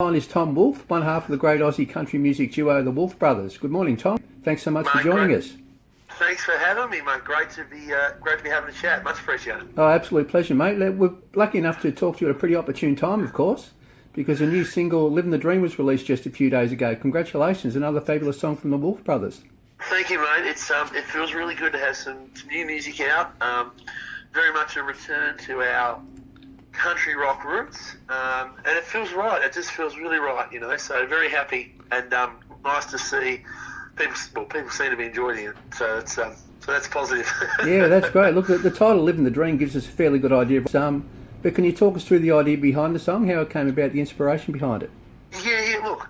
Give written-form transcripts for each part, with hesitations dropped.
On is Tom Wolfe, one half of the great Aussie country music duo, the Wolfe Brothers. Good morning, Tom. Thanks so much for joining us. Thanks for having me, mate. Great to be having a chat. Much appreciated. Oh, absolute pleasure, mate. We're lucky enough to talk to you at a pretty opportune time, of course, because a new single, "Living the Dream," was released just a few days ago. Congratulations, another fabulous song from the Wolfe Brothers. Thank you, mate. It feels really good to have some new music out. Very much a return to our country rock roots, and it feels right. It just feels really right, you know. So very happy and nice to see people. Well, people seem to be enjoying it, so it's so that's positive. Yeah, that's great. Look, the title "Living the Dream" gives us a fairly good idea. But can you talk us through the idea behind the song, how it came about, the inspiration behind it? Yeah. Look,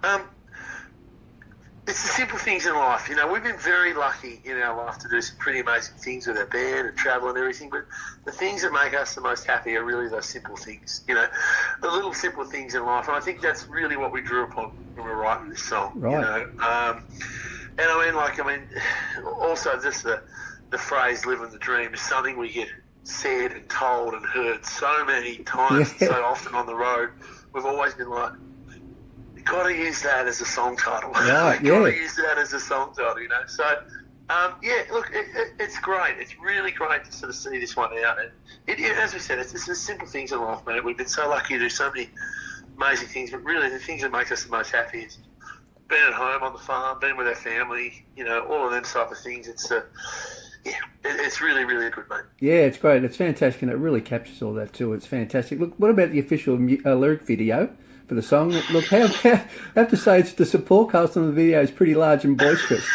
it's the simple things in life. You know, we've been very lucky in our life to do some pretty amazing things with our band and travel and everything. But the things that make us the most happy are really those simple things. You know, the little simple things in life. And I think that's really what we drew upon when we were writing this song. Right. You know, and also just the phrase "living the dream" is something we get said and told and heard so many times, and so often on the road. We've always been like, got to use that as a song title. Right, got to use that as a song title, you know. So, look, it's great. It's really great to sort of see this one out. And as we said, it's the simple things in life, mate. We've been so lucky to do so many amazing things, but really the things that make us the most happy is being at home on the farm, being with our family, you know, all of them type of things. It's it's really, really good, mate. Yeah, it's great. It's fantastic, and it really captures all that too. It's fantastic. Look, what about the official lyric video for the song? Look, I have to say, the support cast on the video is pretty large and boisterous.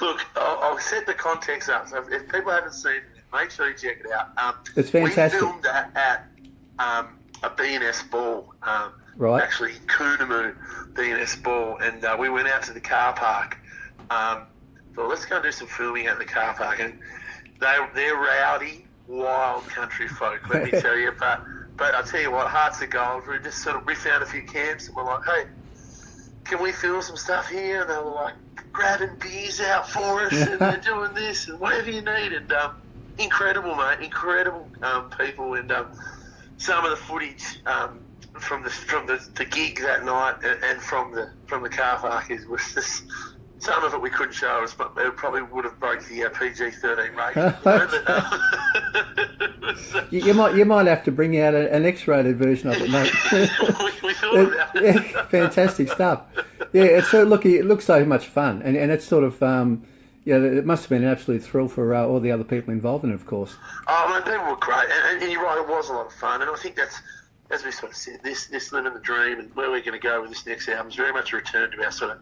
Look, I'll set the context up. So if people haven't seen it, make sure you check it out. It's fantastic. We filmed that at a B&S ball, right? Actually, Coonamoo B&S ball, and we went out to the car park. So let's go and do some filming at the car park, and they're rowdy, wild country folk. Let me tell you, But I tell you what, hearts of gold. We found a few camps and we're like, hey, can we film some stuff here? And they were like grabbing beers out for us and they're doing this and whatever you need. And incredible, mate, incredible people. And some of the footage from the gig that night and from the car park was just. Some of it we couldn't show us, but it probably would have broke the PG-13 rating. You might have to bring out an X-rated version of it, mate. we thought about it. Yeah, fantastic stuff. Yeah, it looks so much fun, and it's sort of it must have been an absolute thrill for all the other people involved in it, of course. Oh man, people were great, and you're right, it was a lot of fun, and I think that's, as we sort of said, this living the dream and where we're going to go with this next album is very much a return to our sort of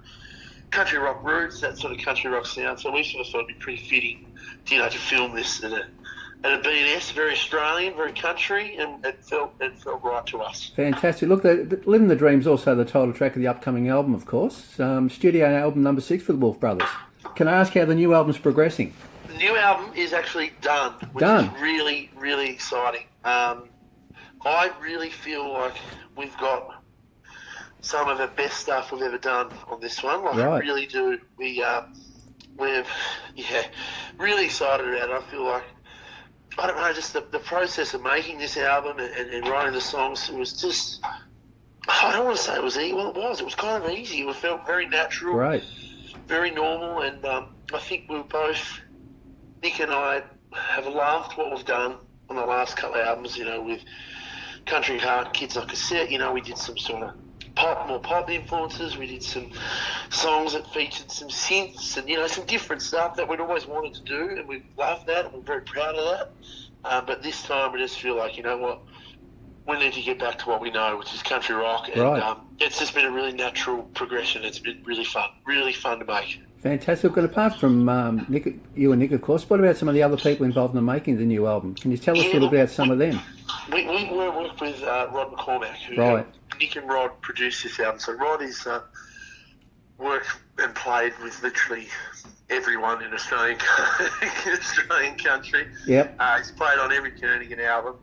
country rock roots, that sort of country rock sound. So we sort of thought it'd be pretty fitting, you know, to film this at a B&S, very Australian, very country, and it felt right to us. Fantastic. Look, "Living the Dream" is also the title track of the upcoming album, of course. Studio album number 6 for the Wolfe Brothers. Can I ask how the new album's progressing? The new album is actually done, which is really, really exciting. I really feel like we've got some of the best stuff we've ever done on this one. Like, right. I really do. We're really excited about it. I feel like, I don't know, just the process of making this album and writing the songs, it was just, I don't want to say it was easy. Well, it was. It was kind of easy. It felt very natural, right, very normal, and I think we were both, Nick and I, have loved what we've done on the last couple of albums, you know, with Country Heart, Kids on Cassette. You know, we did some sort of more pop influences. We did some songs that featured some synths and, you know, some different stuff that we'd always wanted to do, and we loved that and we're very proud of that. But this time we just feel like, you know what, we need to get back to what we know, which is country rock, and right. It's just been a really natural progression. It's been really fun to make. Fantastic. And apart from Nick, you and Nick, of course, what about some of the other people involved in the making of the new album? Can you tell us a little bit about some of them? We worked with Rod McCormack, who right. Nick and Rod produced this album. So Rod is worked and played with literally everyone in Australian country. Yep. He's played on every Jernigan album.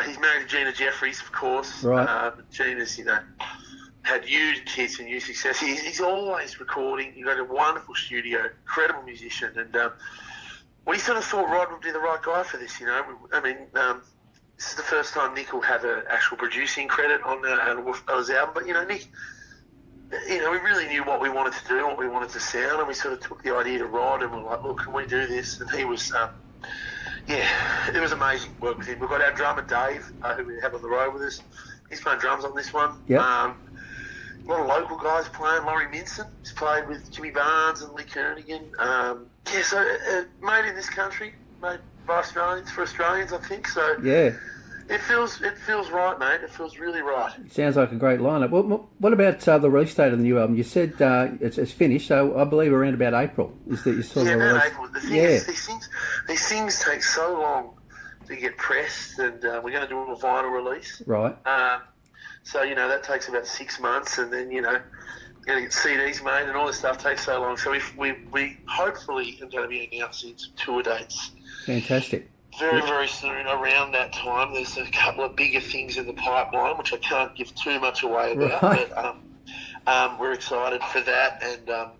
He's married to Gina Jeffries, of course. Right. Gina's, you know, had huge hits and huge success. He's always recording. He's got a wonderful studio, incredible musician, and we sort of thought Rod would be the right guy for this. You know, I mean, this is the first time Nick will have an actual producing credit on a Wolfe Brothers album. But, Nick, we really knew what we wanted to do, what we wanted to sound, and we sort of took the idea to Rod and we're like, look, can we do this? And he was, it was amazing to work with him. We've got our drummer, Dave, who we have on the road with us. He's playing drums on this one. Yep. A lot of local guys playing. Laurie Minson has played with Jimmy Barnes and Lee Kernigan. So made in this country, made by Australians for Australians, I think. So Yeah. it feels right, mate. It feels really right. It sounds like a great lineup. What about the release date of the new album? You said it's finished, so I believe around about April. Is that you sort of about April. The thing is, these things take so long to get pressed, and we're going to do a vinyl release. Right. So, that takes about 6 months, and then, going to get CDs made, and all this stuff takes so long. So we hopefully are going to be announcing some tour dates. Fantastic. Very, very soon, around that time. There's a couple of bigger things in the pipeline, which I can't give too much away about. Right. But we're excited for that, and I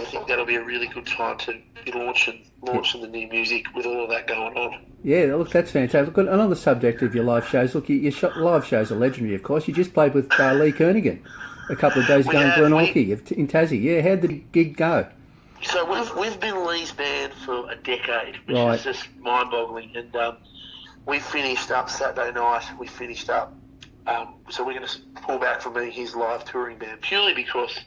think that'll be a really good time to be launching the new music with all of that going on. Yeah, look, that's fantastic. Look, another subject of your live shows. Look, your live shows are legendary, of course. You just played with Lee Kernigan a couple of days ago in Glenorchy in Tassie. Yeah, how'd the gig go? So we've been Lee's band for a decade, which Right. is just mind-boggling. And we finished up Saturday night. So we're going to pull back from being his live touring band purely because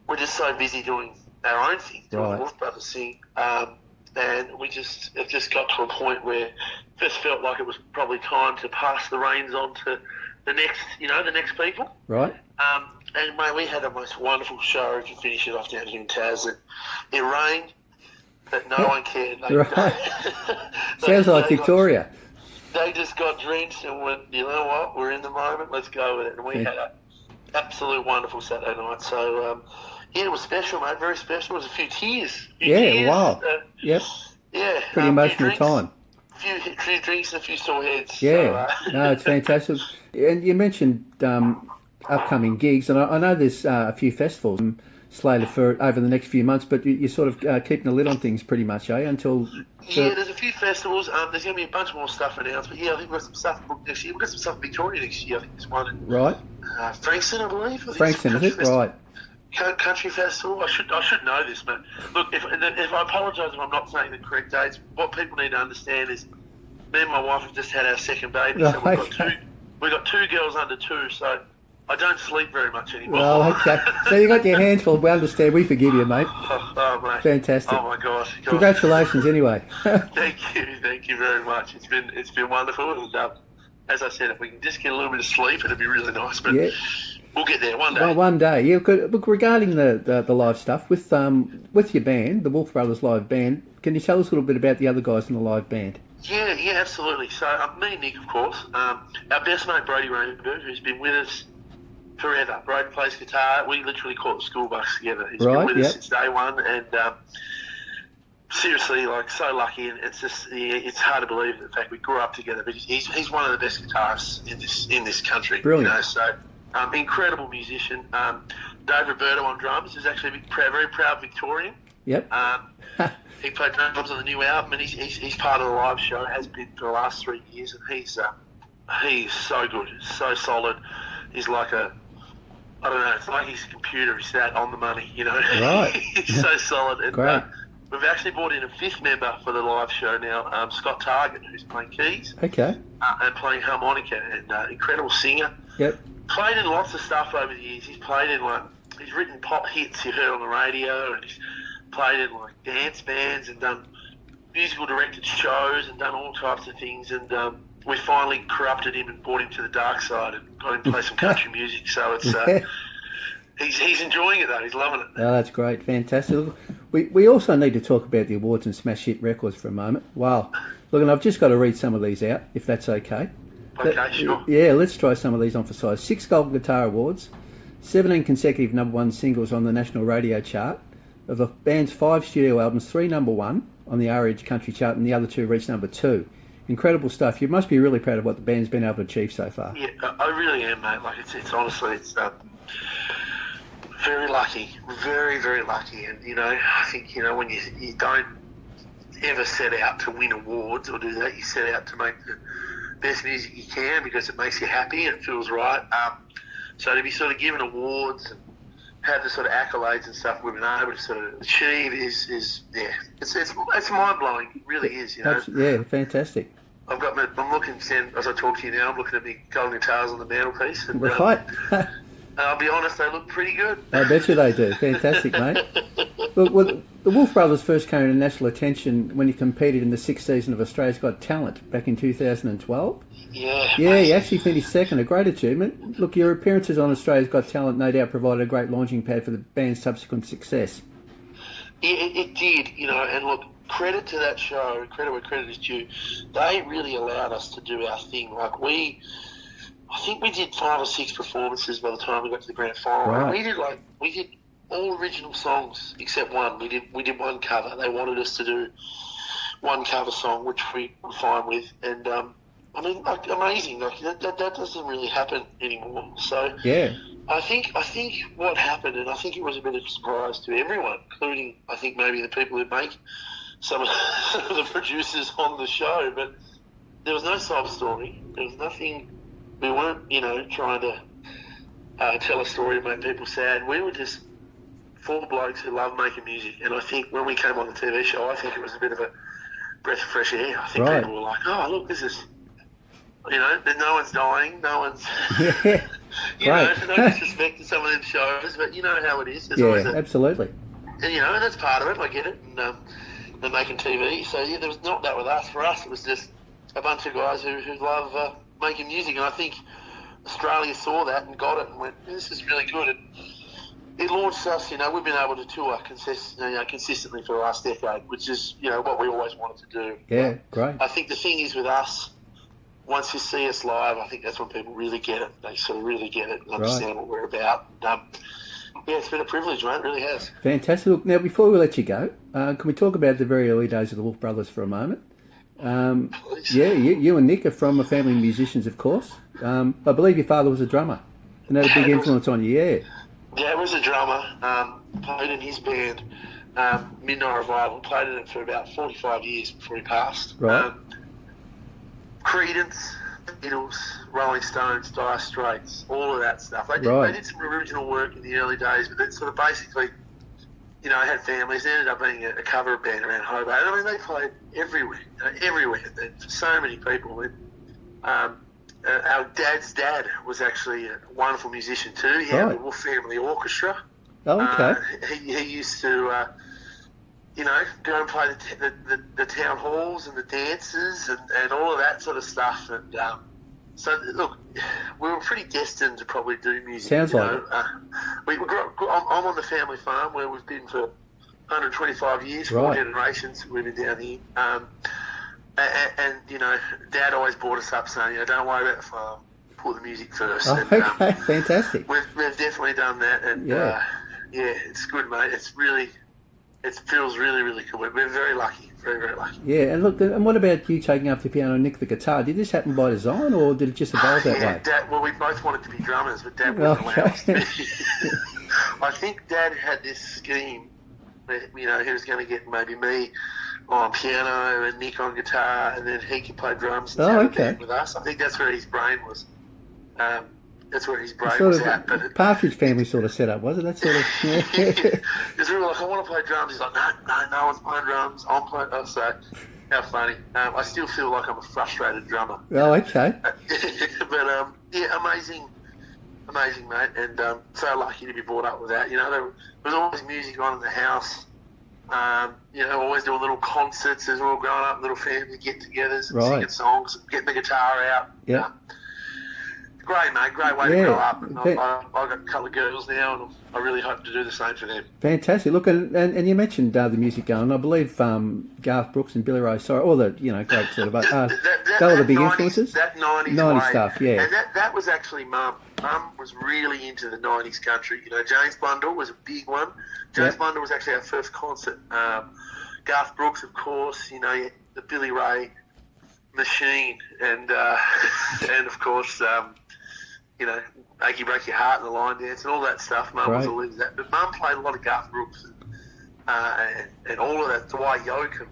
we're just so busy doing our own thing, doing Right. the Wolfe Brothers thing. And it just got to a point where it just felt like it was probably time to pass the reins on to the next people. Right. And mate, we had the most wonderful show. If you finish it off down here in Taz, it rained, but no one cared. Right. Sounds like Victoria. They just got drenched and went, you know what, we're in the moment, let's go with it. And we had an absolute wonderful Saturday night. So, it was special, mate, very special. There was a few tears. Wow. Yep. Yeah. Pretty emotional time. A few drinks and a few sore heads. Yeah. So, No, it's fantastic. And you mentioned upcoming gigs, and I know there's a few festivals slated for over the next few months, but you're sort of keeping a lid on things pretty much, until... Yeah, there's a few festivals. There's going to be a bunch more stuff announced, but I think we've got some stuff booked next year. We've got some stuff in Victoria next year. I think there's one in Right. Frankston, I believe. Frankston, is it? Right. Country Festival. I should know this, but look, if I apologise if I'm not saying the correct dates, what people need to understand is me and my wife have just had our second baby, so we've got two girls under 2, so I don't sleep very much anymore. Oh, okay. So you got your hands full. We understand. We forgive you, mate. Oh, mate. Fantastic. Oh my gosh. Congratulations, anyway. Thank you very much. It's been wonderful, and as I said, if we can just get a little bit of sleep, it'd be really nice. But we'll get there one day. Well, one day. Yeah. Look, regarding the live stuff with your band, the Wolfe Brothers live band, can you tell us a little bit about the other guys in the live band? Yeah, absolutely. So me and Nick, of course. Our best mate Brody Rainbow, who's been with us forever. Brody plays guitar. We literally caught the school bus together. He's been with us since day one, and seriously, so lucky. And it's just it's hard to believe the fact we grew up together. But he's one of the best guitarists in this country. Brilliant. So incredible musician. Dave Roberto on drums is actually a very proud Victorian. Yep. He played drums on the new album, and he's part of the live show. Has been for the last 3 years, and he's so good, so solid. He's like I don't know, it's like his computer. He's that on the money, Right. He's so solid. And, Great. We've actually brought in a 5th member for the live show now, Scott Target, who's playing keys. Okay. And playing harmonica, and incredible singer. Yep. Played in lots of stuff over the years. He's played in he's written pop hits you've heard on the radio, and he's played in dance bands and done musical directed shows and done all types of things. And we finally corrupted him and brought him to the dark side and got him to play some country music. So it's he's enjoying it though. He's loving it. Oh, that's great. Fantastic. Look, we also need to talk about the awards and smash hit records for a moment. Wow. Look, and I've just got to read some of these out, if that's okay. Okay, sure. Yeah, let's try some of these on for size. 6 Gold Guitar Awards, 17 consecutive #1 singles on the national radio chart. Of the band's 5 studio albums, 3 #1 on the RH Country chart, and the other 2 reached #2. Incredible stuff. You must be really proud of what the band's been able to achieve so far. Yeah, I really am, mate. It's honestly, it's very lucky, very, very lucky. And I think when you don't ever set out to win awards or do that, you set out to make best music you can because it makes you happy and it feels right. So to be sort of given awards and have the sort of accolades and stuff we've been able to sort of achieve is it's mind blowing. It really is, you know. Yeah, fantastic. I'm looking, as I talk to you now, I'm looking at the golden guitars on the mantelpiece. And, right. I'll be honest, they look pretty good. I bet you they do. Fantastic, mate. Well, the Wolfe Brothers first came to national attention when you competed in the sixth season of Australia's Got Talent back in 2012. Yeah. Yeah, you actually finished second, a great achievement. Look, your appearances on Australia's Got Talent no doubt provided a great launching pad for the band's subsequent success. Yeah, it did, you know, and look, credit to that show, credit where credit is due. They really allowed us to do our thing. Like I think we did 5 or 6 performances by the time we got to the grand final. Right. And we did all original songs except one. We did one cover. They wanted us to do one cover song, which we were fine with. And I mean, like, amazing. Like that doesn't really happen anymore. So yeah. I think what happened, and I think it was a bit of a surprise to everyone, including I think maybe the people who make some of the producers on the show, but there was no sob story. There was nothing. We weren't, you know, trying to tell a story to make people sad. We were just 4 blokes who love making music. And I think when we came on the TV show, I think it was a bit of a breath of fresh air. I think people were like, oh, look, this is, you know, no one's dying, no one's, yeah. you know, no disrespect to some of them shows, but you know how it is. There's absolutely. And, you know, and that's part of it. I get it. And they're making TV. So, yeah, there was not that with us. For us, it was just a bunch of guys who love making music, and I think Australia saw that and got it and went, this is really good. And it launched us, you know, we've been able to tour consistently for the last decade, which is, you know, what we always wanted to do. Yeah, great. I think the thing is with us, once you see us live, I think that's when people really get it. They sort of really get it and understand what we're about. Yeah, it's been a privilege, mate. It really has. Fantastic. Look, now, before we let you go, can we talk about the very early days of the Wolfe Brothers for a moment? Yeah, you and Nick are from a family of musicians, of course. I believe your father was a drummer. And that had a big influence on you, yeah. Dad was a drummer, played in his band, Midnight Revival, played in it for about 45 years before he passed. Right. Creedence, Beatles, Rolling Stones, Dire Straits, all of that stuff. They did some original work in the early days, but then sort of basically, you know, had families. They ended up being a cover band around Hobart. I mean, they played everywhere. For so many people. And, our dad's dad was actually a wonderful musician too. He had the Wolfe family orchestra. Oh, okay. He used to, you know, go and play the town halls and the dances and all of that sort of stuff. And so, look, we were pretty destined to probably do music. Sounds like it. I'm on the family farm where we've been for 125 years, 4 generations we've been down here. And, you know, Dad always brought us up saying, you know, don't worry about the farm, put the music first. Oh, and, okay, fantastic. We've definitely done that. And, yeah, it's good, mate. It feels really, really cool. We're very lucky, very, very lucky. Yeah, and look, and what about you taking up the piano and Nick the guitar? Did this happen by design, or did it just evolve that way? Dad, well, we both wanted to be drummers, but Dad wouldn't allow us to be. I think Dad had this scheme that, you know, he was going to get maybe me on piano and Nick on guitar, and then he could play drums and have a band with us. I think that's where his brain was. That's where his brain was at. But Partridge Family sort of setup, was it? That sort of. Yeah. Because we were like, I want to play drums. He's like, no one's playing drums. I'm playing. Oh, so how funny. I still feel like I'm a frustrated drummer. Oh, okay. But yeah, amazing, mate, and so lucky to be brought up with that. You know, there was always music on in the house. You know, always doing little concerts as we're all growing up, little family get-togethers, and singing songs, getting the guitar out. Yeah. Great, mate. Great way to grow up. And I've got a couple of girls now, and I really hope to do the same for them. Fantastic. Look, and you mentioned the music going. I believe Garth Brooks and Billy Ray, all the, you know, great sort of. They were the big 90s, influences. That 90s stuff, yeah. And that was actually Mum. Mum was really into the 90s country. You know, James Blundell was a big one. James Blundell was actually our first concert. Garth Brooks, of course. You know, the Billy Ray machine, and of course. You know, Make You Break Your Heart and the line dance and all that stuff. Mum was all into that. But Mum played a lot of Garth Brooks and all of that, Dwight Yoakam.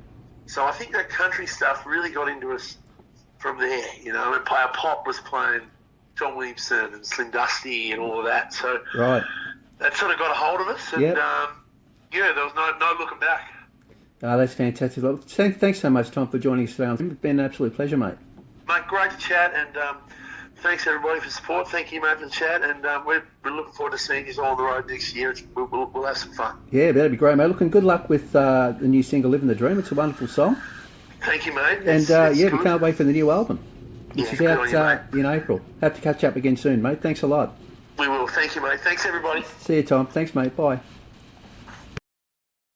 So I think that country stuff really got into us from there, you know. And player Pop was playing John Williamson and Slim Dusty and all of that. So Right. that sort of got a hold of us, and Yep. yeah, there was no looking back. Oh, that's fantastic. Look, thanks so much, Tom, for joining us today. It's been an absolute pleasure, mate. Mate, great to chat, and thanks everybody for support. Thank you, mate, for the chat, and we're looking forward to seeing you all on the road next year. We'll have some fun. Yeah, that'd be great, mate. Look, and good luck with the new single, Living the Dream. It's a wonderful song. Thank you, mate. And It's we good. can't wait for the new album, which Yeah, is good out on you, mate. in April. Have to catch up again soon, mate. Thanks a lot. We will. Thank you, mate. Thanks, everybody. See you, Tom. Thanks, mate. Bye.